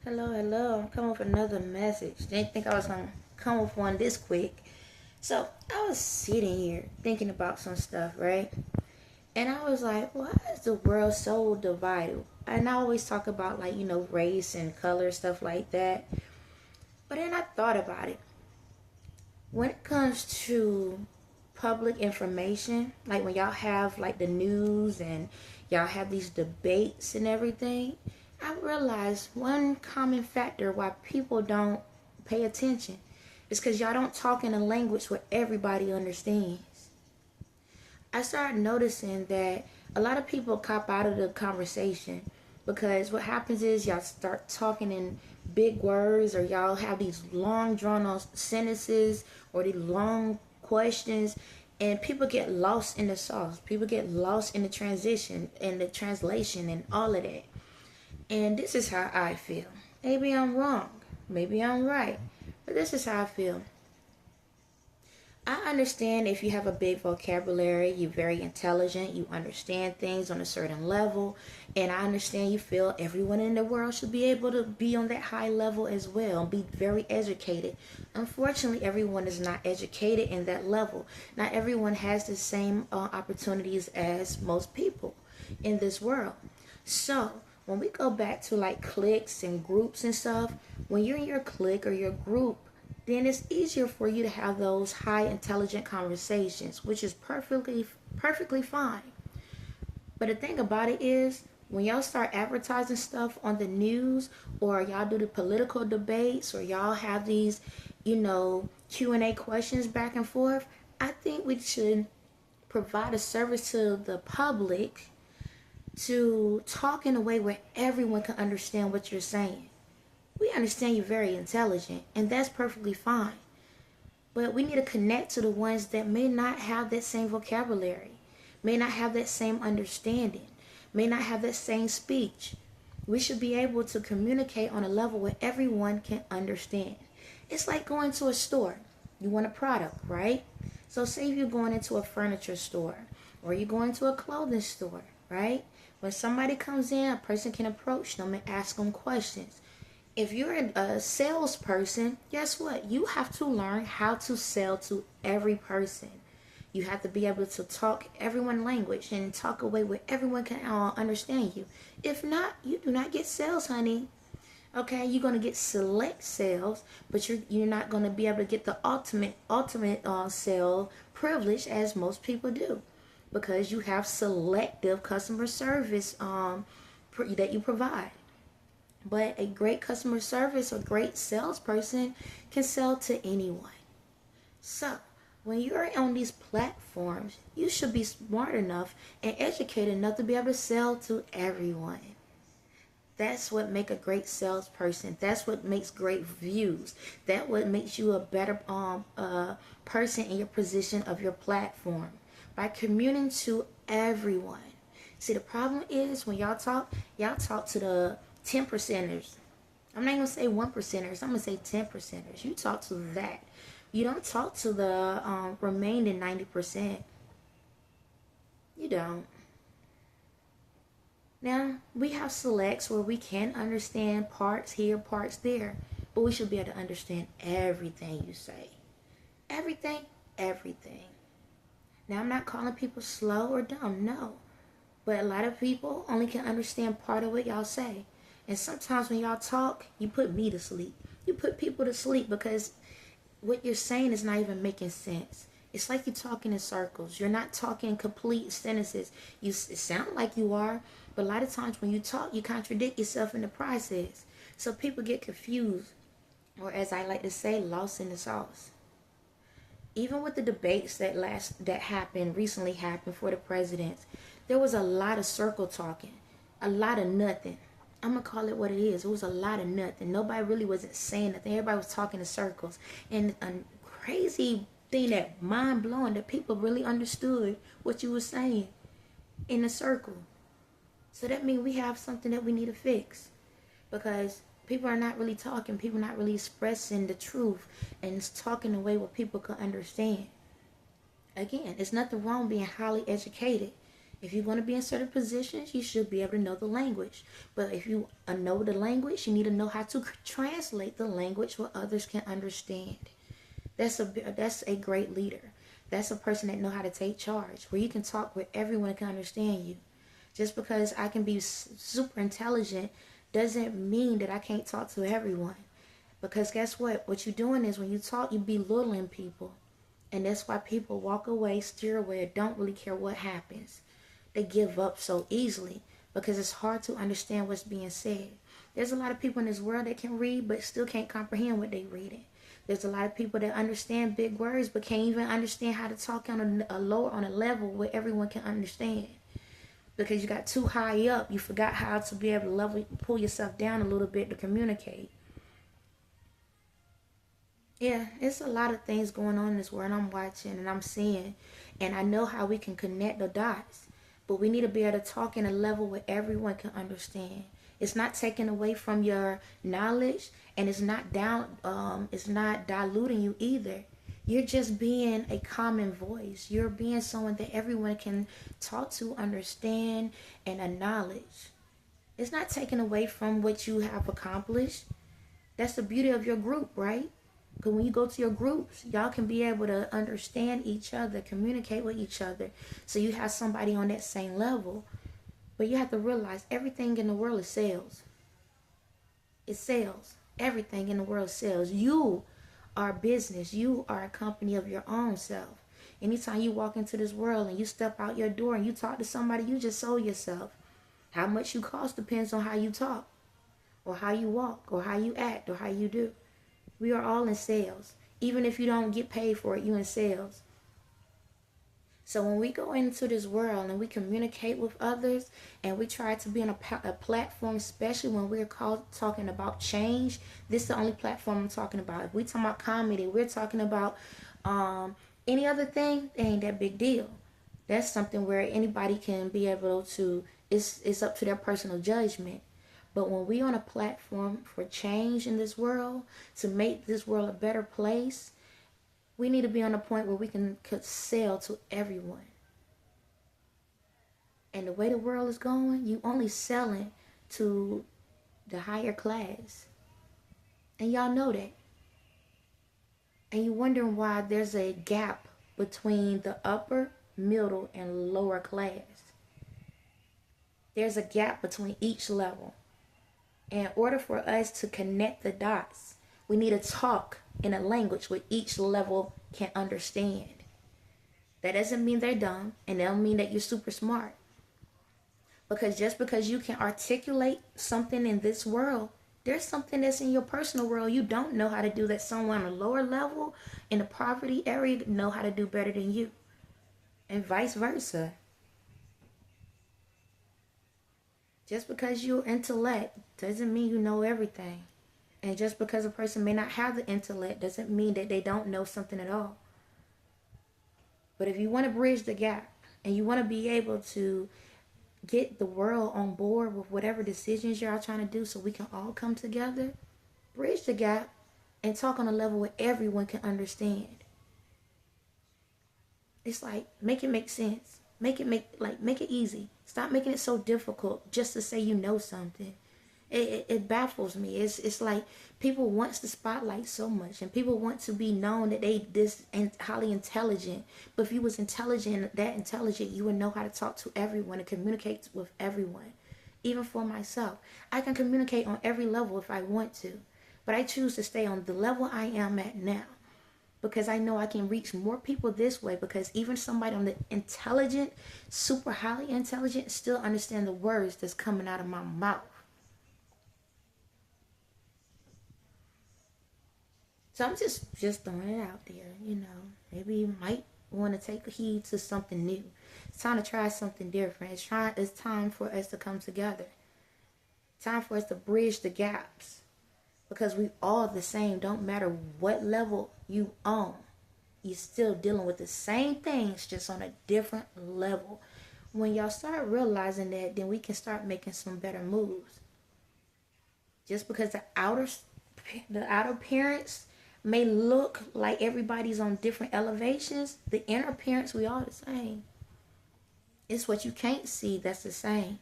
Hello. I'm coming with another message. Didn't think I was gonna come with one this quick. So I was sitting here thinking about some stuff, right? And I was like, why is the world so divided? And I always talk about race and color, stuff like that. But then I thought about it. When it comes to public information, like when y'all have like the news and y'all have these debates and everything, I realized one common factor why people don't pay attention is because y'all don't talk in a language where everybody understands. I started noticing that a lot of people cop out of the conversation because what happens is y'all start talking in big words, or y'all have these long drawn out sentences or these long questions, and people get lost in the sauce. People get lost in the transition and the translation and all of that. And this is how I feel. Maybe I'm wrong. Maybe I'm right. But this is how I feel. I understand if you have a big vocabulary, you're very intelligent, you understand things on a certain level, and I understand you feel everyone in the world should be able to be on that high level as well, be very educated. Unfortunately, everyone is not educated in that level. Not everyone has the same opportunities as most people in this world. So, when we go back to like cliques and groups and stuff, when you're in your clique or your group, then it's easier for you to have those high intelligent conversations, which is perfectly fine. But the thing about it is, when y'all start advertising stuff on the news, or y'all do the political debates, or y'all have these, Q&A questions back and forth, I think we should provide a service to the public to talk in a way where everyone can understand what you're saying. We understand you're very intelligent, and that's perfectly fine. But we need to connect to the ones that may not have that same vocabulary, may not have that same understanding, may not have that same speech. We should be able to communicate on a level where everyone can understand. It's like going to a store. You want a product, right? So say if you're going into a furniture store, or you're going to a clothing store, right? When somebody comes in, a person can approach them and ask them questions. If you're a salesperson, guess what? You have to learn how to sell to every person. You have to be able to talk everyone's language and talk a way where everyone can understand you. If not, you do not get sales, honey. Okay, you're gonna get select sales, but you're not gonna be able to get the ultimate sale privilege as most people do, because you have selective customer service that you provide. But a great customer service or great salesperson can sell to anyone. So, when you're on these platforms, you should be smart enough and educated enough to be able to sell to everyone. That's what makes a great salesperson. That's what makes great views. That's what makes you a better person in your position of your platform. By communicating to everyone. See, the problem is when y'all talk to the 10 percenters. I'm not going to say 1 percenters. I'm going to say 10 percenters. You talk to that. You don't talk to the remaining 90%. You don't. Now, we have selects where we can understand parts here, parts there. But we should be able to understand everything you say. Everything. Now, I'm not calling people slow or dumb. No. But a lot of people only can understand part of what y'all say. And sometimes when y'all talk, you put me to sleep. You put people to sleep because what you're saying is not even making sense. It's like you're talking in circles. You're not talking complete sentences. It sound like you are, but a lot of times when you talk, you contradict yourself in the process. So people get confused, or as I like to say, lost in the sauce. Even with the debates that recently happened for the presidents, there was a lot of circle talking, a lot of nothing. I'm going to call it what it is. It was a lot of nothing. Nobody really wasn't saying nothing. Everybody was talking in circles. And a crazy thing that mind-blowing that people really understood what you were saying in a circle. So that means we have something that we need to fix. Because people are not really talking. People are not really expressing the truth. And it's talking in a way where people can understand. Again, there's nothing wrong being highly educated. If you're going to be in certain positions, you should be able to know the language. But if you know the language, you need to know how to translate the language where others can understand. That's a great leader. That's a person that know how to take charge, where you can talk where everyone can understand you. Just because I can be super intelligent doesn't mean that I can't talk to everyone. Because guess what? What you're doing is when you talk, you belittling people. And that's why people walk away, steer away, don't really care what happens. They give up so easily because it's hard to understand what's being said. There's a lot of people in this world that can read but still can't comprehend what they're reading. There's a lot of people that understand big words but can't even understand how to talk on a level where everyone can understand. Because you got too high up, you forgot how to be able to pull yourself down a little bit to communicate. Yeah, it's a lot of things going on in this world I'm watching and I'm seeing. And I know how we can connect the dots. But we need to be able to talk in a level where everyone can understand. It's not taking away from your knowledge, and it's not diluting you either. You're just being a common voice. You're being someone that everyone can talk to, understand, and acknowledge. It's not taking away from what you have accomplished. That's the beauty of your group, right? Because when you go to your groups, y'all can be able to understand each other, communicate with each other. So you have somebody on that same level. But you have to realize everything in the world is sales. It's sales. Everything in the world sells. You are a business. You are a company of your own self. Anytime you walk into this world and you step out your door and you talk to somebody, you just sold yourself. How much you cost depends on how you talk, or how you walk, or how you act, or how you do. We are all in sales. Even if you don't get paid for it, you're in sales. So when we go into this world and we communicate with others and we try to be on a platform, especially when we're talking about change, this is the only platform I'm talking about. If we talking about comedy, we're talking about any other thing, it ain't that big deal. That's something where anybody can be able to, it's up to their personal judgment. But when we on a platform for change in this world, to make this world a better place, we need to be on a point where we could sell to everyone. And the way the world is going, you only selling to the higher class. And y'all know that. And you're wondering why there's a gap between the upper, middle, and lower class. There's a gap between each level. In order for us to connect the dots, we need to talk in a language where each level can understand. That doesn't mean they're dumb, and that don't mean that you're super smart. Because just because you can articulate something in this world, there's something that's in your personal world you don't know how to do that someone on a lower level in the poverty area know how to do better than you. And vice versa. Just because you're intellect doesn't mean you know everything. And just because a person may not have the intellect doesn't mean that they don't know something at all. But if you want to bridge the gap and you want to be able to get the world on board with whatever decisions you're all trying to do so we can all come together, bridge the gap and talk on a level where everyone can understand. It's like, make it make sense. Make it easy. Stop making it so difficult just to say you know something. It baffles me. It's like people want the spotlight so much, and people want to be known that they this and highly intelligent. But if you was that intelligent, you would know how to talk to everyone and communicate with everyone. Even for myself, I can communicate on every level if I want to, but I choose to stay on the level I am at now. Because I know I can reach more people this way, because even somebody on the intelligent, super highly intelligent, still understand the words that's coming out of my mouth. So I'm just throwing it out there, Maybe you might want to take heed to something new. It's time to try something different. It's time for us to come together. Time for us to bridge the gaps. Because we all the same. Don't matter what level you on. You're still dealing with the same things, just on a different level. When y'all start realizing that, then we can start making some better moves. Just because the outer appearance may look like everybody's on different elevations, the inner appearance, we all the same. It's what you can't see that's the same.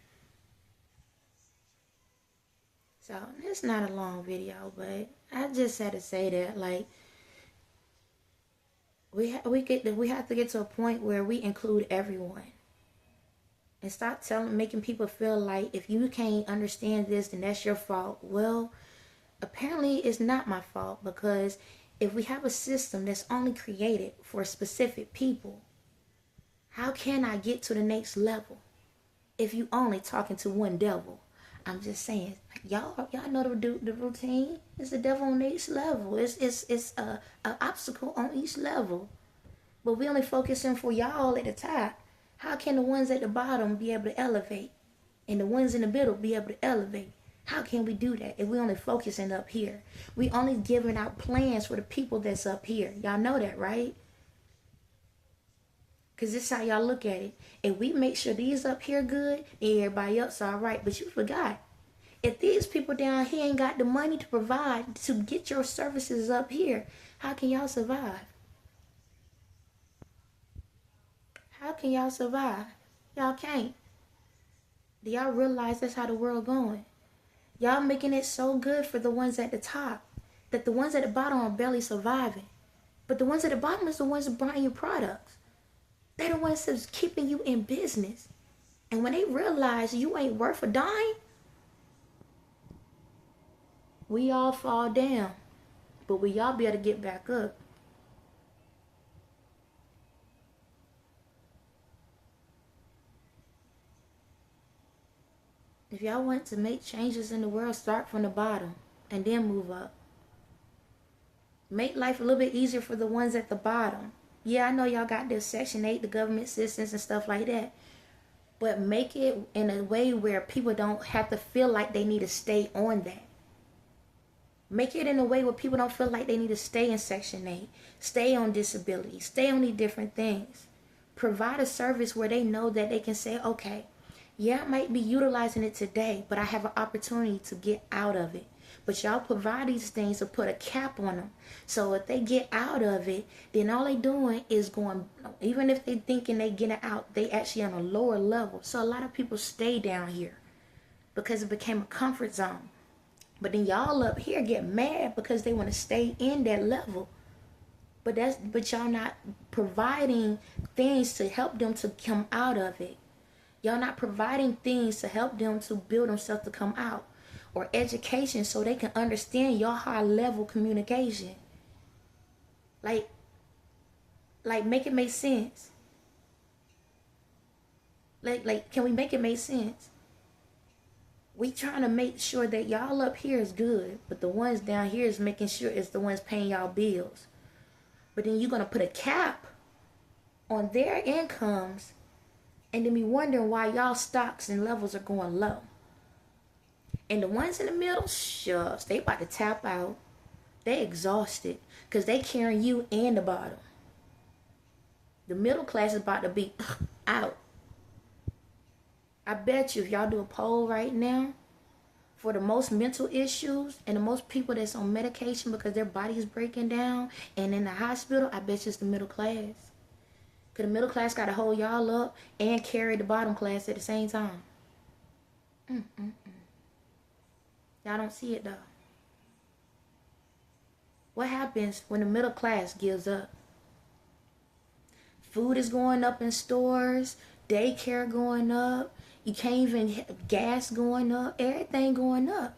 So it's not a long video, but I just had to say that, like, we have to get to a point where we include everyone, and stop making people feel like if you can't understand this, then that's your fault. Well, apparently it's not my fault, because if we have a system that's only created for specific people, how can I get to the next level if you only talking to one devil? I'm just saying, y'all know the routine. It's the devil on each level. It's a obstacle on each level. But we only focusing for y'all at the top. How can the ones at the bottom be able to elevate, and the ones in the middle be able to elevate? How can we do that if we only focusing up here? We only giving out plans for the people that's up here. Y'all know that, right? Because this is how y'all look at it. If we make sure these up here good, then everybody else all right. But you forgot. If these people down here ain't got the money to provide to get your services up here, how can y'all survive? How can y'all survive? Y'all can't. Do y'all realize that's how the world going? Y'all making it so good for the ones at the top that the ones at the bottom are barely surviving. But the ones at the bottom is the ones that buying your products. They're the ones that's keeping you in business. And when they realize you ain't worth a dime, we all fall down. But we all be able to get back up. If y'all want to make changes in the world, start from the bottom and then move up. Make life a little bit easier for the ones at the bottom. Yeah, I know y'all got this Section 8, the government assistance and stuff like that. But make it in a way where people don't have to feel like they need to stay on that. Make it in a way where people don't feel like they need to stay in Section 8, stay on disability, stay on these different things. Provide a service where they know that they can say, okay, yeah, I might be utilizing it today, but I have an opportunity to get out of it. But y'all provide these things to put a cap on them. So if they get out of it, then all they doing is going, even if they thinking they getting out, they actually on a lower level. So a lot of people stay down here because it became a comfort zone. But then y'all up here get mad because they want to stay in that level. But y'all not providing things to help them to come out of it. Y'all not providing things to help them to build themselves to come out. Or education so they can understand your high level communication. Like make it make sense. Like can we make it make sense? We trying to make sure that y'all up here is good, but the ones down here is making sure it's the ones paying y'all bills. But then you're gonna put a cap on their incomes and then be wondering why y'all stocks and levels are going low. And the ones in the middle, shucks, they about to tap out. They exhausted because they carrying you and the bottom. The middle class is about to be out. I bet you if y'all do a poll right now for the most mental issues and the most people that's on medication because their body is breaking down and in the hospital, I bet you it's the middle class. Because the middle class got to hold y'all up and carry the bottom class at the same time. Y'all don't see it though. What happens when the middle class gives up? Food is going up in stores, daycare going up, you can't even, gas going up, everything going up.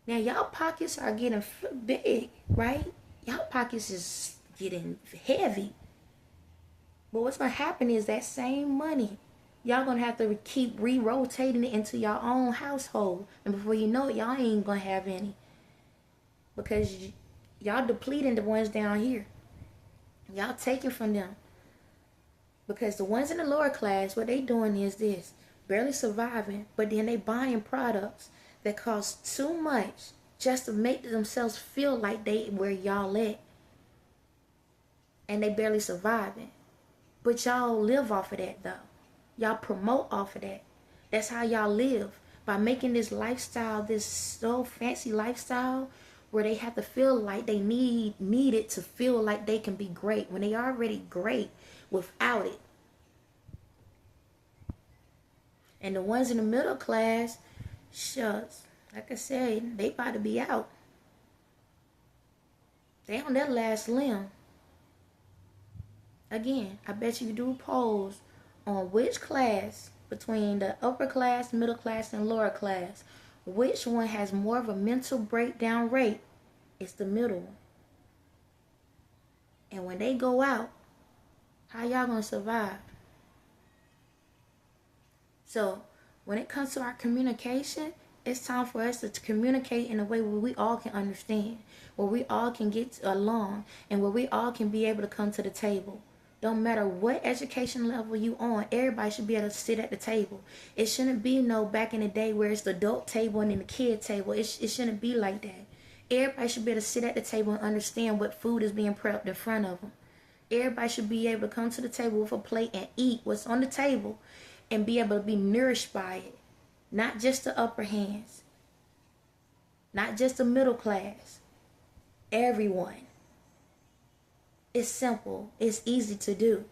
Now y'all pockets are getting big, right? Y'all pockets is getting heavy. But what's going to happen is that same money, y'all going to have to keep re-rotating it into your own household. And before you know it, y'all ain't going to have any. Because y'all depleting the ones down here. Y'all taking from them. Because the ones in the lower class, what they doing is this. Barely surviving, but then they buying products that cost too much just to make themselves feel like they where y'all at. And they barely surviving. But y'all live off of that though. Y'all promote off of that. That's how y'all live. By making this lifestyle, this so fancy lifestyle, where they have to feel like they need it to feel like they can be great when they already great without it. And the ones in the middle class, shucks, like I said, they about to be out. They on their last limb. Again, I bet you do polls on which class between the upper class, middle class, and lower class, which one has more of a mental breakdown rate. It's the middle one. And when they go out, how y'all gonna survive? So when it comes to our communication, it's time for us to communicate in a way where we all can understand, where we all can get along, and where we all can be able to come to the table. Don't matter what education level you on, everybody should be able to sit at the table. It shouldn't be no back in the day where it's the adult table and then the kid table. It shouldn't be like that. Everybody should be able to sit at the table and understand what food is being prepped in front of them. Everybody should be able to come to the table with a plate and eat what's on the table and be able to be nourished by it. Not just the upper hands. Not just the middle class. Everyone. It's simple. It's easy to do.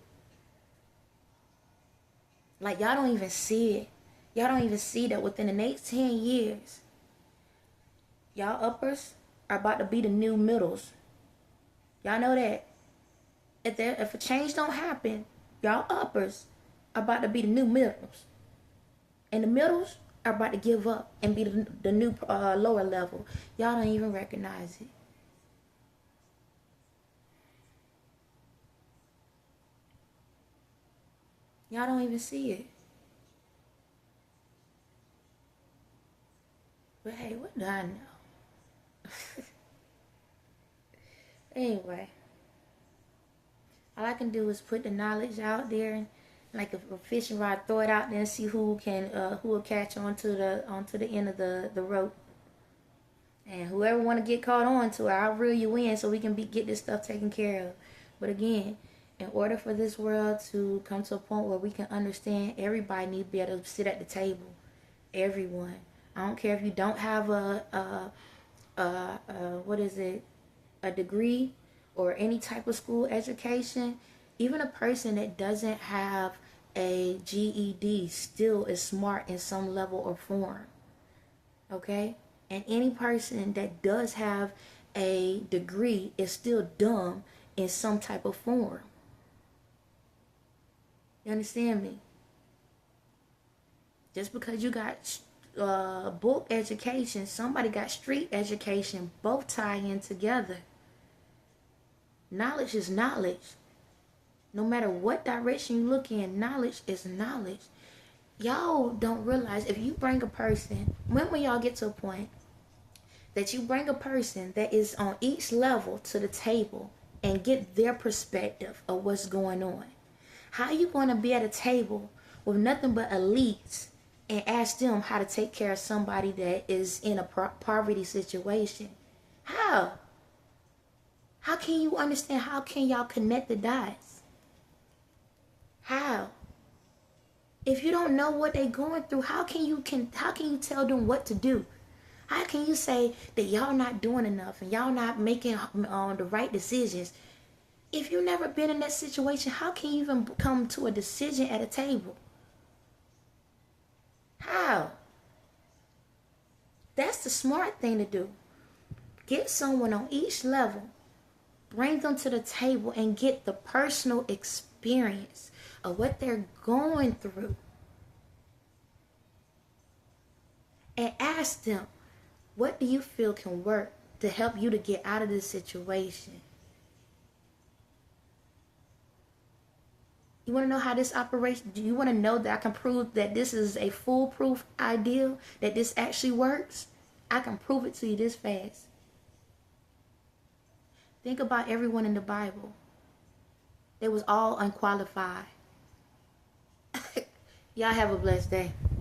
Like, y'all don't even see it. Y'all don't even see that within the next 10 years, y'all uppers are about to be the new middles. Y'all know that. If a change don't happen, y'all uppers are about to be the new middles. And the middles are about to give up and be the new lower level. Y'all don't even recognize it. Y'all don't even see it. But hey, what do I know? Anyway, all I can do is put the knowledge out there, and like a fishing rod, throw it out there and see who will catch onto the end of the rope. And whoever want to get caught on to it, I'll reel you in so we can get this stuff taken care of. But again, in order for this world to come to a point where we can understand, everybody needs to be able to sit at the table. Everyone. I don't care if you don't have a degree or any type of school education. Even a person that doesn't have a GED still is smart in some level or form. Okay? And any person that does have a degree is still dumb in some type of form. You understand me? Just because you got book education, somebody got street education, both tie in together. Knowledge is knowledge. No matter what direction you look in, knowledge is knowledge. Y'all don't realize, if you bring a person, when will y'all get to a point that you bring a person that is on each level to the table and get their perspective of what's going on? How are you going to be at a table with nothing but elites and ask them how to take care of somebody that is in a poverty situation? How? How can you understand? How can y'all connect the dots? How? If you don't know what they're going through, how can you tell them what to do? How can you say that y'all not doing enough and y'all not making the right decisions? If you've never been in that situation, how can you even come to a decision at a table? How? That's the smart thing to do. Get someone on each level, bring them to the table, and get the personal experience of what they're going through. And ask them, what do you feel can work to help you to get out of this situation? You want to know how this operates? Do you want to know that I can prove that this is a foolproof ideal, that this actually works? I can prove it to you this fast. Think about everyone in the Bible. They was all unqualified. Y'all have a blessed day.